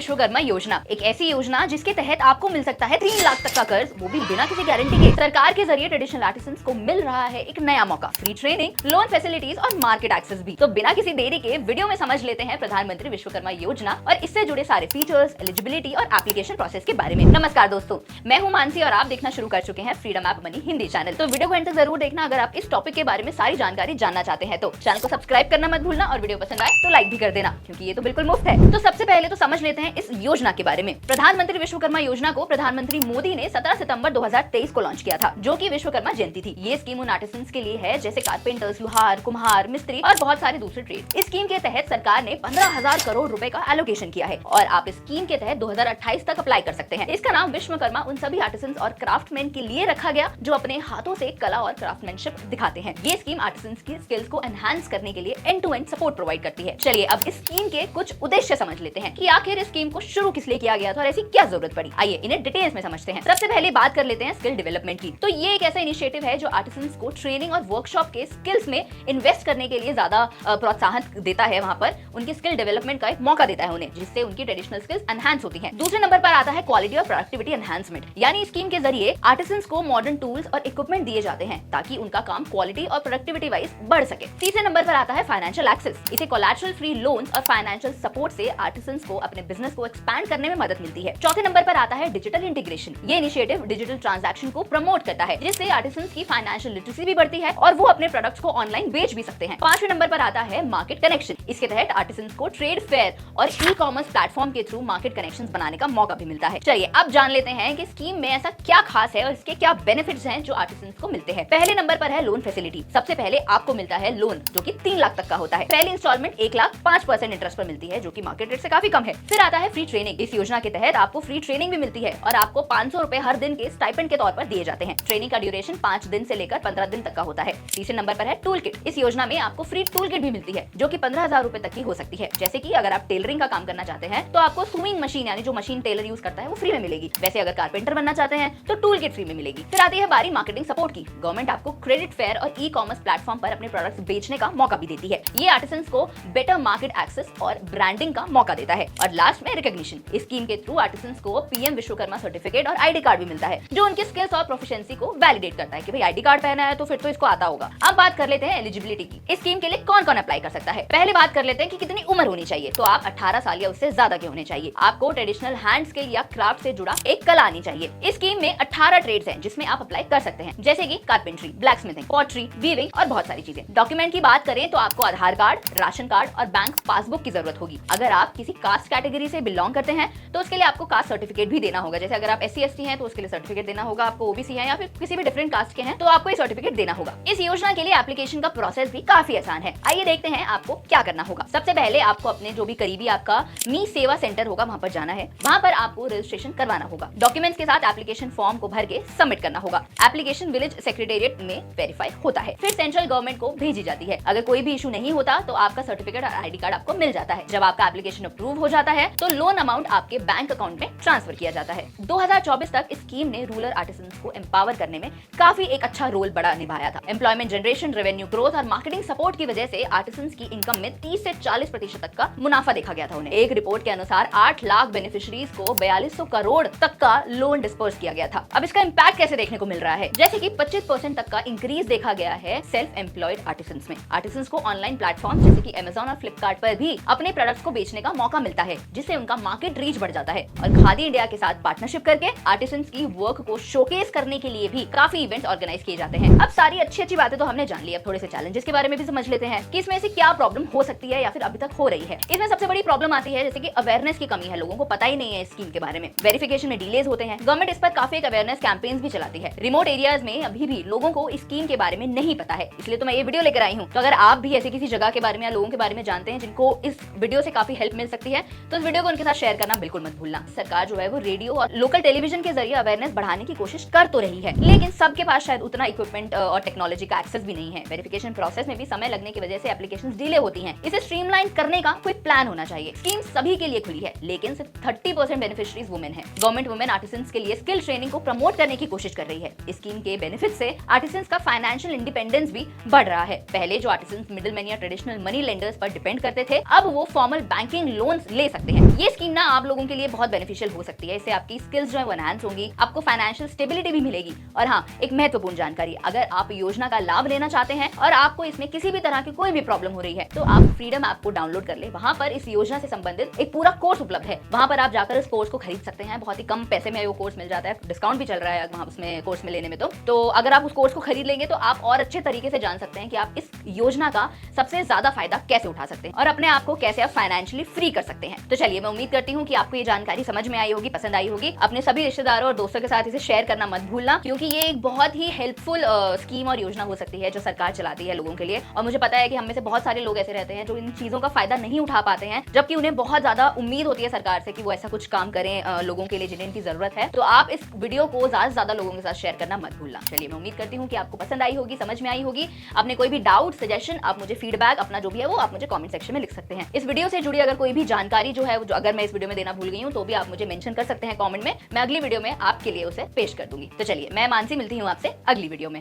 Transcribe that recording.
विश्वकर्मा योजना एक ऐसी योजना जिसके तहत आपको मिल सकता है 3 लाख तक का कर्ज, वो भी बिना किसी गारंटी के। सरकार के जरिए ट्रेडिशनल आर्टिसंस को मिल रहा है एक नया मौका, फ्री ट्रेनिंग, लोन फैसिलिटीज और मार्केट एक्सेस भी। तो बिना किसी देरी के वीडियो में समझ लेते हैं प्रधानमंत्री विश्वकर्मा योजना और इससे जुड़े सारे फीचर्स, एलिजिबिलिटी और एप्लीकेशन प्रोसेस के बारे में। नमस्कार दोस्तों, मैं हूं मानसी और आप देखना शुरू कर चुके हैं freedom app money Hindi channel. तो वीडियो को एंड तक जरूर देखना अगर आप इस टॉपिक के बारे में सारी जानकारी जानना चाहते हैं। तो चैनल को सब्सक्राइब करना मत भूलना और वीडियो पसंद आए तो लाइक भी कर देना, क्योंकि ये तो बिल्कुल मुफ्त है। तो सबसे पहले तो समझ लेते हैं इस योजना के बारे में। प्रधानमंत्री विश्वकर्मा योजना को प्रधानमंत्री मोदी ने 17 सितंबर 2023 को लॉन्च किया था, जो कि विश्वकर्मा जयंती थी। ये स्कीम उन आर्टिसंस के लिए है जैसे कारपेंटर्स, लुहार, कुम्हार, मिस्त्री और बहुत सारे दूसरे ट्रेड। इस स्कीम के तहत सरकार ने 15,000 करोड़ रुपए का एलोकेशन किया है और आप इस स्कीम के तहत 2028 तक अप्लाई कर सकते हैं। इसका नाम विश्वकर्मा उन सभी आर्टिसंस और क्राफ्टमैन के लिए रखा गया जो अपने हाथों से कला और क्राफ्टमैनशिप दिखाते हैं। ये स्कीम आर्टिसंस की स्किल्स को एनहांस करने के लिए end to end support provide करती है। चलिए अब इस स्कीम के कुछ उद्देश्य समझ लेते हैं कि आखिर इस स्कीम को शुरू किस लिए किया गया था और ऐसी क्या जरूरत पड़ी। आइए इन्हें डिटेल्स में समझते हैं। सबसे पहले बात कर लेते हैं स्किल डेवलपमेंट की। तो ये एक ऐसा इनिशिएटिव है जो आर्टिसंस को ट्रेनिंग और वर्कशॉप के स्किल्स में इन्वेस्ट करने के लिए ज्यादा प्रोत्साहन देता है। वहां पर उनकी स्किल डेवलपमेंट का एक मौका देता है उन्हें, जिससे उनकी ट्रेडिशनल स्किल्स एनहांस होती हैं। दूसरे नंबर पर आता है क्वालिटी और प्रोडक्टिविटी एनहांसमेंट, यानी स्कीम के जरिए आर्टिसंस को मॉडर्न टूल्स और इक्विपमेंट दिए जाते हैं ताकि उनका काम क्वालिटी और प्रोडक्टिविटी वाइज बढ़ सके। तीसरे नंबर पर आता है फाइनेंशियल एक्सेस। इसे कोलैटरल फ्री लोन्स और फाइनेंशियल सपोर्ट से आर्टिसंस को अपने बिजनेस को एक्सपैंड करने में मदद मिलती है। चौथे नंबर पर आता है डिजिटल इंटीग्रेशन। ये इनिशिएटिव डिजिटल ट्रांजैक्शन को प्रमोट करता है, जिससे आर्टिसंस की फाइनेंशियल लिटरेसी भी बढ़ती है और वो अपने प्रोडक्ट्स को ऑनलाइन बेच भी सकते हैं। पांचवें नंबर पर आता है मार्केट कनेक्शन। इसके तहत आर्टिसंस को ट्रेड फेयर और ई कॉमर्स प्लेटफॉर्म के थ्रू मार्केट कनेक्शंस बनाने का मौका भी मिलता है। चलिए अब जान लेते हैं कि स्कीम में ऐसा क्या खास है और इसके क्या बेनिफिट्स हैं जो आर्टिसंस को मिलते हैं। पहले नंबर पर है लोन फैसिलिटी। सबसे पहले आपको मिलता है लोन जो कि 3 लाख तक का होता है। पहली इंस्टॉलमेंट 1 लाख 5% इंटरेस्ट पर मिलती है, जो कि मार्केट रेट से काफी कम है। फिर आता है फ्री ट्रेनिंग। इस योजना के तहत आपको फ्री ट्रेनिंग भी मिलती है और आपको 500 रुपए हर दिन के स्टाइपेंड के तौर पर दिए जाते हैं। ट्रेनिंग का ड्यूरेशन 5 दिन से लेकर 15 दिन तक का होता है। तीसरे नंबर पर है टूल किट। इस योजना में आपको फ्री टूल किट भी मिलती है, जो कि 15,000 रुपए तक की हो सकती है। जैसे कि अगर आप टेलरिंग का काम करना चाहते हैं तो आपको सुइंग मशीन, यानी जो मशीन टेलर यूज करता है, वो फ्री में मिलेगी। वैसे अगर कारपेंटर बनना चाहते हैं तो टूल किट फ्री में मिलेगी। फिर आती है बारी मार्केटिंग सपोर्ट की। गवर्नमेंट आपको क्रेडिट फेयर और ई कॉमर्स प्लेटफॉर्म पर अपने प्रोडक्ट्स बेचने का मौका भी देती है। ये आर्टिसंस को बेटर मार्केट एक्सेस और ब्रांडिंग का मौका देता है। और लास्ट में रिकॉग्निशन। इस स्कीम के थ्रू आर्टिसंस को पीएम विश्वकर्मा सर्टिफिकेट और आईडी कार्ड भी मिलता है, जो उनके स्किल्स और प्रोफिशिएंसी को वैलिडेट करता है कि भाई आईडी कार्ड पहना है तो फिर तो इसको आता होगा। अब बात कर लेते हैं एलिजिबिलिटी की। इस स्कीम के लिए कौन कौन अप्लाई कर सकता है। पहले बात कर लेते हैं कि कितनी उम्र होनी चाहिए। तो आप 18 साल या उससे ज्यादा के होने चाहिए। आपको ट्रेडिशनल हैंड स्किल या क्राफ्ट से जुड़ा एक कला आनी चाहिए। इस स्कीम में 18 ट्रेड्स हैं जिसमें आप अप्लाई कर सकते हैं, जैसे कि carpentry, black smithing, pottery, weaving और बहुत सारी चीजें। डॉक्यूमेंट की बात करें तो आपको आधार कार्ड, राशन कार्ड और बैंक पासबुक की जरूरत होगी। अगर आप किसी कास्ट कैटेगरी से बिलोंग करते हैं तो उसके लिए आपको कास्ट सर्टिफिकेट भी देना होगा। जैसे अगर आप SC ST हैं तो उसके लिए सर्टिफिकेट देना होगा। आपको OBC है या फिर किसी भी डिफरेंट कास्ट के हैं तो आपको ये सर्टिफिकेट देना होगा। इस योजना के लिए एप्लीकेशन का प्रोसेस भी काफी आसान है। आइए देखते हैं आपको क्या करना होगा। सबसे पहले आपको अपने जो भी करीबी आपका मी सेवा सेंटर होगा वहां पर जाना है। वहां पर आपको रजिस्ट्रेशन करवाना होगा। डॉक्यूमेंट्स के साथ एप्लीकेशन फॉर्म को भर के सबमिट करना होगा। एप्लीकेशन विलेज सेक्रेटेरिएट में वेरीफाई होता है, फिर सेंट्रल गवर्नमेंट को भेजी जाती है। अगर कोई भी इशू नहीं होता तो आपका सर्टिफिकेट और आईडी कार्ड आपको मिल जाता है। जब आपका एप्लीकेशन अप्रूव हो जाता है तो लोन अमाउंट आपके बैंक अकाउंट में ट्रांसफर किया जाता है। 2024 तक इस स्कीम ने रूरल आर्टिसंस को एम्पावर करने में काफी एक अच्छा रोल बड़ा निभाया था। एम्प्लॉयमेंट जनरेशन, रेवेन्यू ग्रोथ और मार्केटिंग सपोर्ट की वजह से आर्टिसंस की इनकम में 30 से 40% तक का मुनाफा देखा गया था उन्हें। एक रिपोर्ट के अनुसार 8 लाख बेनिफिशरीज को 4200 करोड़ तक का लोन डिस्पर्स किया गया था। अब इसका इम्पैक्ट कैसे देखने को मिल रहा है, जैसे कि 25% तक का इंक्रीज देखा गया है सेल्फ एम्प्लॉयड आर्टिसंस में। आर्टिसंस को ऑनलाइन प्लेटफॉर्म जैसे कि Amazon और फ्लिपकार्ट पर भी अपने प्रोडक्ट्स को बेचने का मौका मिलता है, जिससे उनका मार्केट रीच बढ़ जाता है। और खादी इंडिया के साथ पार्टनरशिप करके आर्टिसंस की वर्क को शोकेस करने के लिए भी काफी इवेंट्स ऑर्गेनाइज किए जाते हैं। अब सारी अच्छी बातें तो हमने जान ली, अब थोड़े से चैलेंजेस के बारे में भी समझ लेते हैं कि इसमें से क्या प्रॉब्लम हो सकती है या फिर अभी तक हो रही है। इसमें सबसे बड़ी प्रॉब्लम आती है जैसे कि अवेयरनेस की कमी है। लोगों को पता ही नहीं है इस स्कीम के बारे में। वेरिफिकेशन में डिलेज होते हैं। गवर्नमेंट इस पर काफी एक अवेयरनेस कैंपेन्स भी चलाती है। रिमोट एरियाज में अभी भी लोगों को इस स्कीम के बारे में नहीं पता है, इसलिए तो मैं ये वीडियो लेकर आई हूँ। तो अगर आप भी ऐसे किसी जगह के बारे में या लोगों के बारे में जानते हैं जिनको इस वीडियो से काफी हेल्प मिल सकती है तो इस वीडियो को उनके साथ शेयर करना बिल्कुल मत भूलना। सरकार जो है वो रेडियो और लोकल टेलीविजन के जरिए अवेयरनेस बढ़ाने की कोशिश कर तो रही है, लेकिन सबके पास शायद उतना इक्विपमेंट और टेक्नोलॉजी का एक्सेस भी नहीं है। वेरिफिकेशन प्रोसेस में भी समय लगने की वजह से एप्लीकेशंस डिले होती हैं। इसे स्ट्रीमलाइन करने का कोई प्लान होना चाहिए। स्कीम सभी के लिए खुली है, लेकिन सिर्फ 30% बेनिफिशरीज वुमेन है। गवर्नमेंट वुमेन आर्टिसंस के लिए स्किल ट्रेनिंग को प्रमोट करने की कोशिश कर रही है। स्कीम के बेनिफिट से आर्टिसंस का फाइनेंशियल इंडिपेंडेंस भी बढ़ रहा है। पहले जो आर्टिसंस मिडिलमैन या ट्रेडिशनल मनी लेंडर्स पर डिपेंड करते थे, अब वो फॉर्मल बैंकिंग लोन्स ले सकते हैं। ये स्कीम ना आप लोगों के लिए बहुत बेनिफिशियल हो सकती है। इससे आपकी स्किल्स जो है वो एनहांस होंगी, आपको फाइनेंशियल स्टेबिलिटी भी मिलेगी। और हाँ, एक महत्वपूर्ण जानकारी, अगर आप योजना का लाभ लेना चाहते हैं और आपको इसमें किसी भी तरह की कोई भी प्रॉब्लम हो रही है तो आप फ्रीडम ऐप को डाउनलोड कर ले। वहां पर इस योजना से संबंधित एक पूरा कोर्स उपलब्ध है। वहां पर आप जाकर इस कोर्स को खरीद सकते हैं। बहुत ही कम पैसे में वो कोर्स मिल जाता है, डिस्काउंट भी चल रहा है वहां उसमें कोर्स में लेने में। तो अगर आप उस कोर्स को खरीद लेंगे तो आप और अच्छे तरीके से जान सकते हैं कि आप इस योजना का सबसे ज्यादा फायदा कैसे उठा सकते हैं और अपने आप को कैसे आप फाइनेंशियली फ्री कर सकते हैं। तो चलिए, मैं उम्मीद करती हूँ कि आपको ये जानकारी समझ में आई होगी, पसंद आई होगी। अपने सभी रिश्तेदारों और दोस्तों के साथ इसे शेयर करना मत भूलना, क्योंकि ये एक बहुत ही हेल्पफुल स्कीम और योजना हो सकती है जो सरकार चलाती है लोगों के लिए। और मुझे पता है कि हम में से बहुत सारे लोग ऐसे रहते हैं जो इन चीजों का फायदा नहीं उठा पाते हैं, जबकि उन्हें बहुत ज्यादा उम्मीद होती है सरकार से कि वो ऐसा कुछ काम करें लोगों के लिए जिन्हें इनकी जरूरत है। तो आप इस वीडियो को ज्यादा से ज्यादा लोगों के साथ शेयर करना मत भूलना। चलिए, मैं उम्मीद करती हूँ कि आपको पसंद आई होगी, समझ में आई होगी। आपने कोई भी डाउट, सजेशन, आप मुझे फीडबैक अपना जो भी है वो आप मुझे कमेंट सेक्शन में लिख सकते हैं। इस वीडियो से जुड़ी अगर कोई भी जानकारी जो है जो अगर मैं इस वीडियो में देना भूल गई हूँ तो भी आप मुझे मेंशन कर सकते हैं कमेंट में। मैं अगली वीडियो में आपके लिए उसे पेश कर दूंगी। तो चलिए, मैं मानसी मिलती हूँ आपसे अगली वीडियो में।